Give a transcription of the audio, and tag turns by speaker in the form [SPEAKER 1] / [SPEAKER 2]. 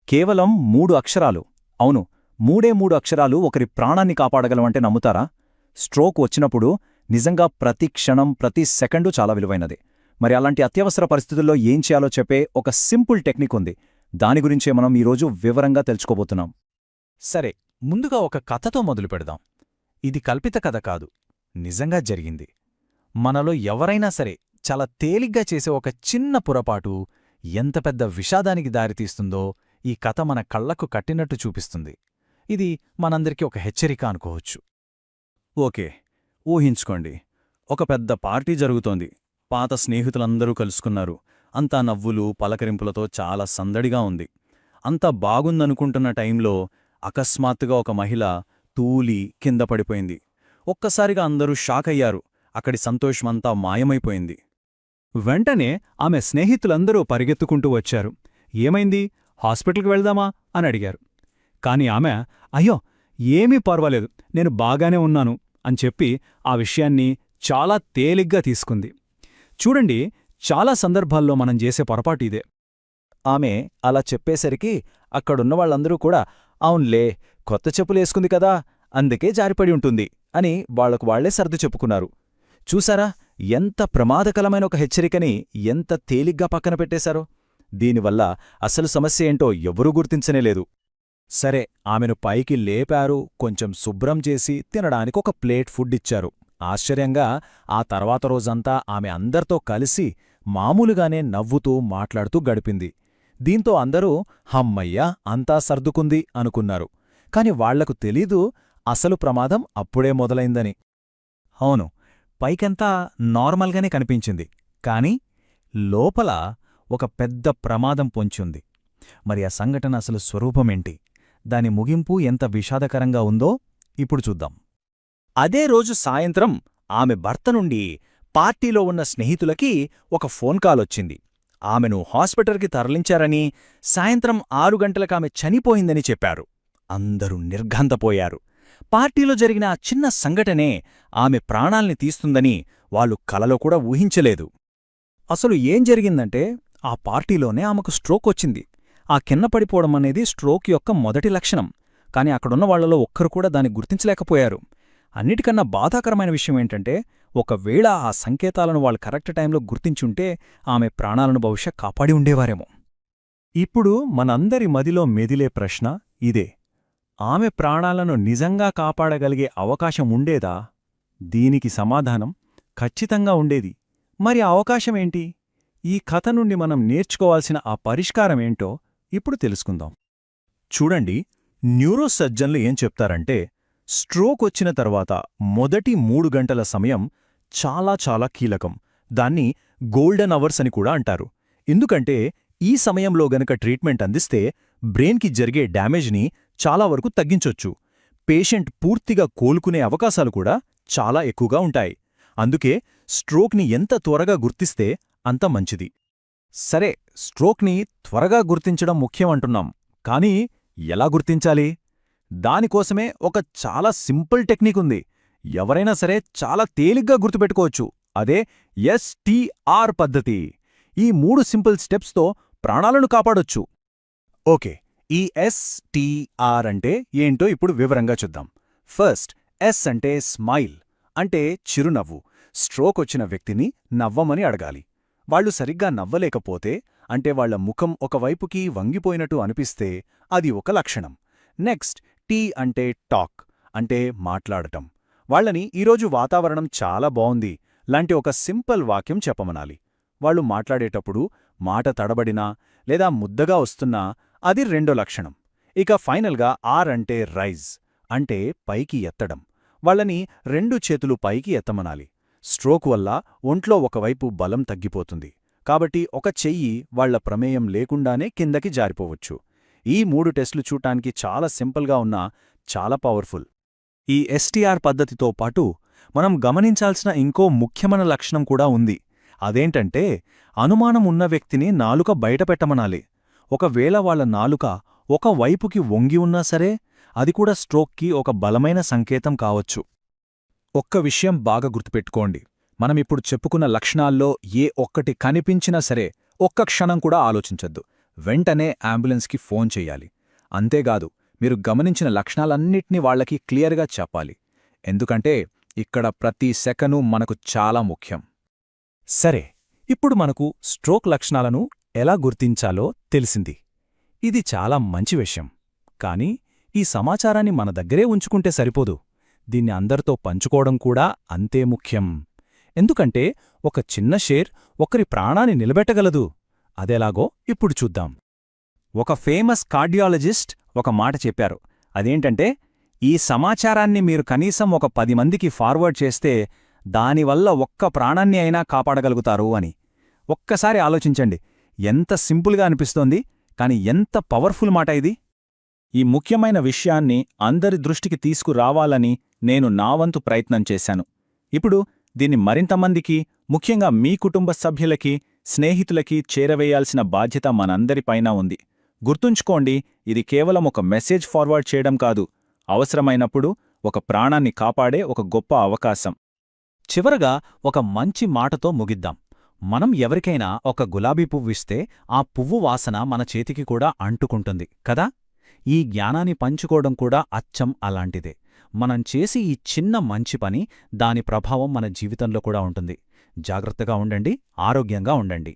[SPEAKER 1] కేవలం 3 అక్షరాలు. అవును, మూడే అక్షరాలు ఒకరి ప్రాణాన్ని కాపాడగలవంటే నమ్ముతారా? స్ట్రోక్ వచ్చినప్పుడు నిజంగా ప్రతి క్షణం, ప్రతి సెకండు చాలా విలువైనది. మరి అలాంటి అత్యవసర పరిస్థితుల్లో ఏం చేయాలో చెప్పే ఒక సింపుల్ టెక్నిక్ ఉంది. దాని గురించే మనం ఈరోజు వివరంగా తెలుసుకోబోతున్నాం.
[SPEAKER 2] సరే, ముందుగా ఒక కథతో మొదలు పెడదాం. ఇది కల్పిత కథ కాదు, నిజంగా జరిగింది. మనలో ఎవరైనా సరే చాలా తేలిగ్గా చేసే ఒక చిన్న పొరపాటు ఎంత పెద్ద విషాదానికి దారితీస్తుందో ఈ కథ మన కళ్లకు కట్టినట్టు చూపిస్తుంది. ఇది మనందరికీ ఒక హెచ్చరిక అనుకోవచ్చు.
[SPEAKER 1] ఓకే, ఊహించుకోండి. ఒక పెద్ద పార్టీ జరుగుతోంది. పాత స్నేహితులందరూ కలుసుకున్నారు. అంతా నవ్వులు, పలకరింపులతో చాలా సందడిగా ఉంది. అంతా బాగుందనుకుంటున్న టైంలో అకస్మాత్తుగా ఒక మహిళ తూలి కింద పడిపోయింది. ఒక్కసారిగా అందరూ షాకయ్యారు. అక్కడి సంతోషమంతా మాయమైపోయింది.
[SPEAKER 3] వెంటనే ఆమె స్నేహితులందరూ పరిగెత్తుకుంటూ వచ్చారు. ఏమైంది, హాస్పిటల్కి వెళ్దామా అని అడిగారు. కాని ఆమె, అయ్యో ఏమీ పర్వాలేదు, నేను బాగానే ఉన్నాను అని చెప్పి ఆ విషయాన్ని చాలా తేలిగ్గా తీసుకుంది. చూడండి, చాలా సందర్భాల్లో మనం చేసే పొరపాటు ఇదే.
[SPEAKER 2] ఆమె అలా చెప్పేసరికి అక్కడున్నవాళ్లందరూ కూడా అవున్లే, కొత్త చెప్పులేసుకుంది కదా, అందుకే జారిపడి ఉంటుంది అని వాళ్లకు వాళ్లే సర్ది చెప్పుకున్నారు. చూసారా, ఎంత ప్రమాదకరమైన ఒక హెచ్చరికని ఎంత తేలిగ్గా పక్కన పెట్టేశారో. దీనివల్ల అసలు సమస్య ఏంటో ఎవరూ గుర్తించనేలేదు.
[SPEAKER 1] సరే, ఆమెను పైకి లేపారు, కొంచెం శుభ్రం చేసి తినడానికి ఒక ప్లేట్ ఫుడ్ ఇచ్చారు. ఆశ్చర్యంగా ఆ తర్వాత రోజంతా ఆమె అందరితో కలిసి మామూలుగానే నవ్వుతూ మాట్లాడుతూ గడిపింది. దీంతో అందరూ హమ్మయ్యా, అంతా సర్దుకుంది అనుకున్నారు. కాని వాళ్లకు తెలీదు అసలు ప్రమాదం అప్పుడే మొదలైందని.
[SPEAKER 3] అవును, పైకంతా నార్మల్గానే కనిపించింది, కాని లోపల ఒక పెద్ద ప్రమాదం పొంచుంది. మరి ఆ సంఘటన అసలు స్వరూపమేంటి, దాని ముగింపు ఎంత విషాదకరంగా ఉందో ఇప్పుడు చూద్దాం.
[SPEAKER 1] అదే రోజు సాయంత్రం ఆమె భర్త నుండి పార్టీలో ఉన్న స్నేహితులకి ఒక ఫోన్ కాలొచ్చింది. ఆమెను హాస్పిటల్కి తరలించారని, సాయంత్రం 6 గంటలకామె చనిపోయిందని చెప్పారు. అందరూ నిర్ఘంతపోయారు. పార్టీలో జరిగిన ఆ చిన్న సంఘటనే ఆమె ప్రాణాల్ని తీస్తుందని వాళ్ళు కలలో కూడా ఊహించలేదు.
[SPEAKER 3] అసలు ఏం జరిగిందంటే, ఆ పార్టీలోనే ఆమెకు స్ట్రోక్ వచ్చింది. ఆ కింద పడిపోవడం అనేది స్ట్రోక్ యొక్క మొదటి లక్షణం. కాని అక్కడున్న వాళ్లలో ఒక్కరు కూడా దాన్ని గుర్తించలేకపోయారు. అన్నిటికన్నా బాధాకరమైన విషయం ఏంటంటే, ఒకవేళ ఆ సంకేతాలను వాళ్ళు కరెక్ట్ టైంలో గుర్తించుంటే ఆమె ప్రాణాలను బహుశా కాపాడి ఉండేవారేమో. ఇప్పుడు మనందరి మదిలో మెదిలే ప్రశ్న ఇదే: ఆమె ప్రాణాలను నిజంగా కాపాడగలిగే అవకాశం ఉండేదా? దీనికి సమాధానం ఖచ్చితంగా ఉండేది. మరి ఆ అవకాశమేంటి? ఈ కథ నుండి మనం నేర్చుకోవాల్సిన ఆ పరిష్కారమేంటో ఇప్పుడు తెలుసుకుందాం.
[SPEAKER 1] చూడండి, న్యూరోసర్జన్లు ఏం చెప్తారంటే, స్ట్రోక్ వచ్చిన తర్వాత మొదటి 3 గంటల సమయం చాలా చాలా కీలకం. దాన్ని గోల్డెన్ అవర్స్ అని కూడా అంటారు. ఎందుకంటే ఈ సమయంలో గనక ట్రీట్మెంట్ అందిస్తే బ్రెయిన్కి జరిగే డ్యామేజ్ని చాలా వరకు తగ్గించొచ్చు. పేషెంట్ పూర్తిగా కోలుకునే అవకాశాలు కూడా చాలా ఎక్కువగా ఉంటాయి. అందుకే స్ట్రోక్ని ఎంత త్వరగా గుర్తిస్తే అంత మంచిది.
[SPEAKER 3] సరే, స్ట్రోక్ని త్వరగా గుర్తించడం ముఖ్యమంటున్నాం, కానీ ఎలా గుర్తించాలి? దానికోసమే ఒక చాలా సింపుల్ టెక్నిక్ ఉంది. ఎవరైనా సరే చాలా తేలిగ్గా గుర్తుపెట్టుకోవచ్చు. అదే STR పద్ధతి. ఈ 3 సింపుల్ స్టెప్స్తో ప్రాణాలను కాపాడొచ్చు.
[SPEAKER 1] ఓకే, ఈ STR అంటే ఏంటో ఇప్పుడు వివరంగా చూద్దాం. ఫస్ట్, S అంటే స్మైల్, అంటే చిరునవ్వు. స్ట్రోక్ వచ్చిన వ్యక్తిని నవ్వమని అడగాలి. వాళ్లు సరిగ్గా నవ్వలేకపోతే, అంటే వాళ్ల ముఖం ఒకవైపుకి వంగిపోయినట్టు అనిపిస్తే అది ఒక లక్షణం. నెక్స్ట్, T అంటే టాక్, అంటే మాట్లాడటం. వాళ్లని ఈరోజు వాతావరణం చాలా బావుంది లాంటి ఒక సింపుల్ వాక్యం చెప్పమనాలి. వాళ్లు మాట్లాడేటప్పుడు మాట తడబడినా లేదా ముద్దగా వస్తున్నా అది రెండో లక్షణం. ఇక ఫైనల్గా R అంటే రైజ్, అంటే పైకి ఎత్తడం. వాళ్లని 2 చేతులు పైకి ఎత్తమనాలి. స్ట్రోక్ వల్ల ఒంట్లో ఒకవైపు బలం తగ్గిపోతుంది. కాబట్టి ఒక చెయ్యి వాళ్ల ప్రమేయం లేకుండానే కిందకి జారిపోవచ్చు. ఈ 3 టెస్టులు చూడటానికి చాలా సింపుల్గా ఉన్నా చాలా పవర్ఫుల్.
[SPEAKER 3] ఈ STR పద్ధతితో పాటు మనం గమనించాల్సిన ఇంకో ముఖ్యమైన లక్షణం కూడా ఉంది. అదేంటంటే, అనుమానం ఉన్న వ్యక్తిని నాలుక బయటపెట్టమనాలి. ఒకవేళ వాళ్ల నాలుక ఒక వైపుకి వంగి ఉన్నా సరే, అది కూడా స్ట్రోక్కి ఒక బలమైన సంకేతం కావచ్చు.
[SPEAKER 1] ఒక్క విషయం బాగా గుర్తుపెట్టుకోండి. మనమిప్పుడు చెప్పుకున్న లక్షణాల్లో ఏ ఒక్కటి కనిపించినా సరే ఒక్క క్షణం కూడా ఆలోచించొద్దు. వెంటనే అంబులెన్స్కి ఫోన్ చెయ్యాలి. అంతేగాదు, మీరు గమనించిన లక్షణాలన్నిటినీ వాళ్లకి క్లియర్గా చెప్పాలి. ఎందుకంటే ఇక్కడ ప్రతి సెకను మనకు చాలా ముఖ్యం.
[SPEAKER 3] సరే, ఇప్పుడు మనకు స్ట్రోక్ లక్షణాలను ఎలా గుర్తించాలో తెలిసింది. ఇది చాలా మంచి విషయం. కానీ ఈ సమాచారాన్ని మన దగ్గరే ఉంచుకుంటే సరిపోదు. దీన్ని అందరితో పంచుకోవడం కూడా అంతే ముఖ్యం. ఎందుకంటే ఒక చిన్న షేర్ ఒకరి ప్రాణాన్ని నిలబెట్టగలదు. అదెలాగో ఇప్పుడు చూద్దాం. ఒక ఫేమస్ కార్డియాలజిస్ట్ ఒక మాట చెప్పారు. అదేంటంటే, ఈ సమాచారాన్ని మీరు కనీసం ఒక 10 మందికి ఫార్వర్డ్ చేస్తే దానివల్ల ఒక్క ప్రాణాన్ని అయినా కాపాడగలుగుతారు అని. ఒక్కసారి ఆలోచించండి. ఎంత సింపుల్గా అనిపిస్తోంది, కాని ఎంత పవర్ఫుల్ మాట ఇది.
[SPEAKER 2] ఈ ముఖ్యమైన విషయాన్ని అందరి దృష్టికి తీసుకురావాలని నేను నా వంతు ప్రయత్నం చేశాను. ఇప్పుడు దీన్ని మరింతమందికి, ముఖ్యంగా మీ కుటుంబ సభ్యులకి, స్నేహితులకి చేరవేయాల్సిన బాధ్యత మనందరిపైనా ఉంది. గుర్తుంచుకోండి, ఇది కేవలం ఒక మెసేజ్ ఫార్వర్డ్ చేయడం కాదు, అవసరమైనప్పుడు ఒక ప్రాణాన్ని కాపాడే ఒక గొప్ప అవకాశం.
[SPEAKER 3] చివరగా ఒక మంచి మాటతో ముగిద్దాం. మనం ఎవరికైనా ఒక గులాబీ పువ్విస్తే ఆ పువ్వు వాసన మన చేతికి కూడా అంటుకుంటుంది కదా. ఈ జ్ఞానాన్ని పంచుకోవడం కూడా అచ్చం అలాంటిదే. మనం చేసి ఈ చిన్న మంచి పని, దాని ప్రభావం మన జీవితంలో కూడా ఉంటుంది. జాగ్రత్తగా ఉండండి, ఆరోగ్యంగా ఉండండి.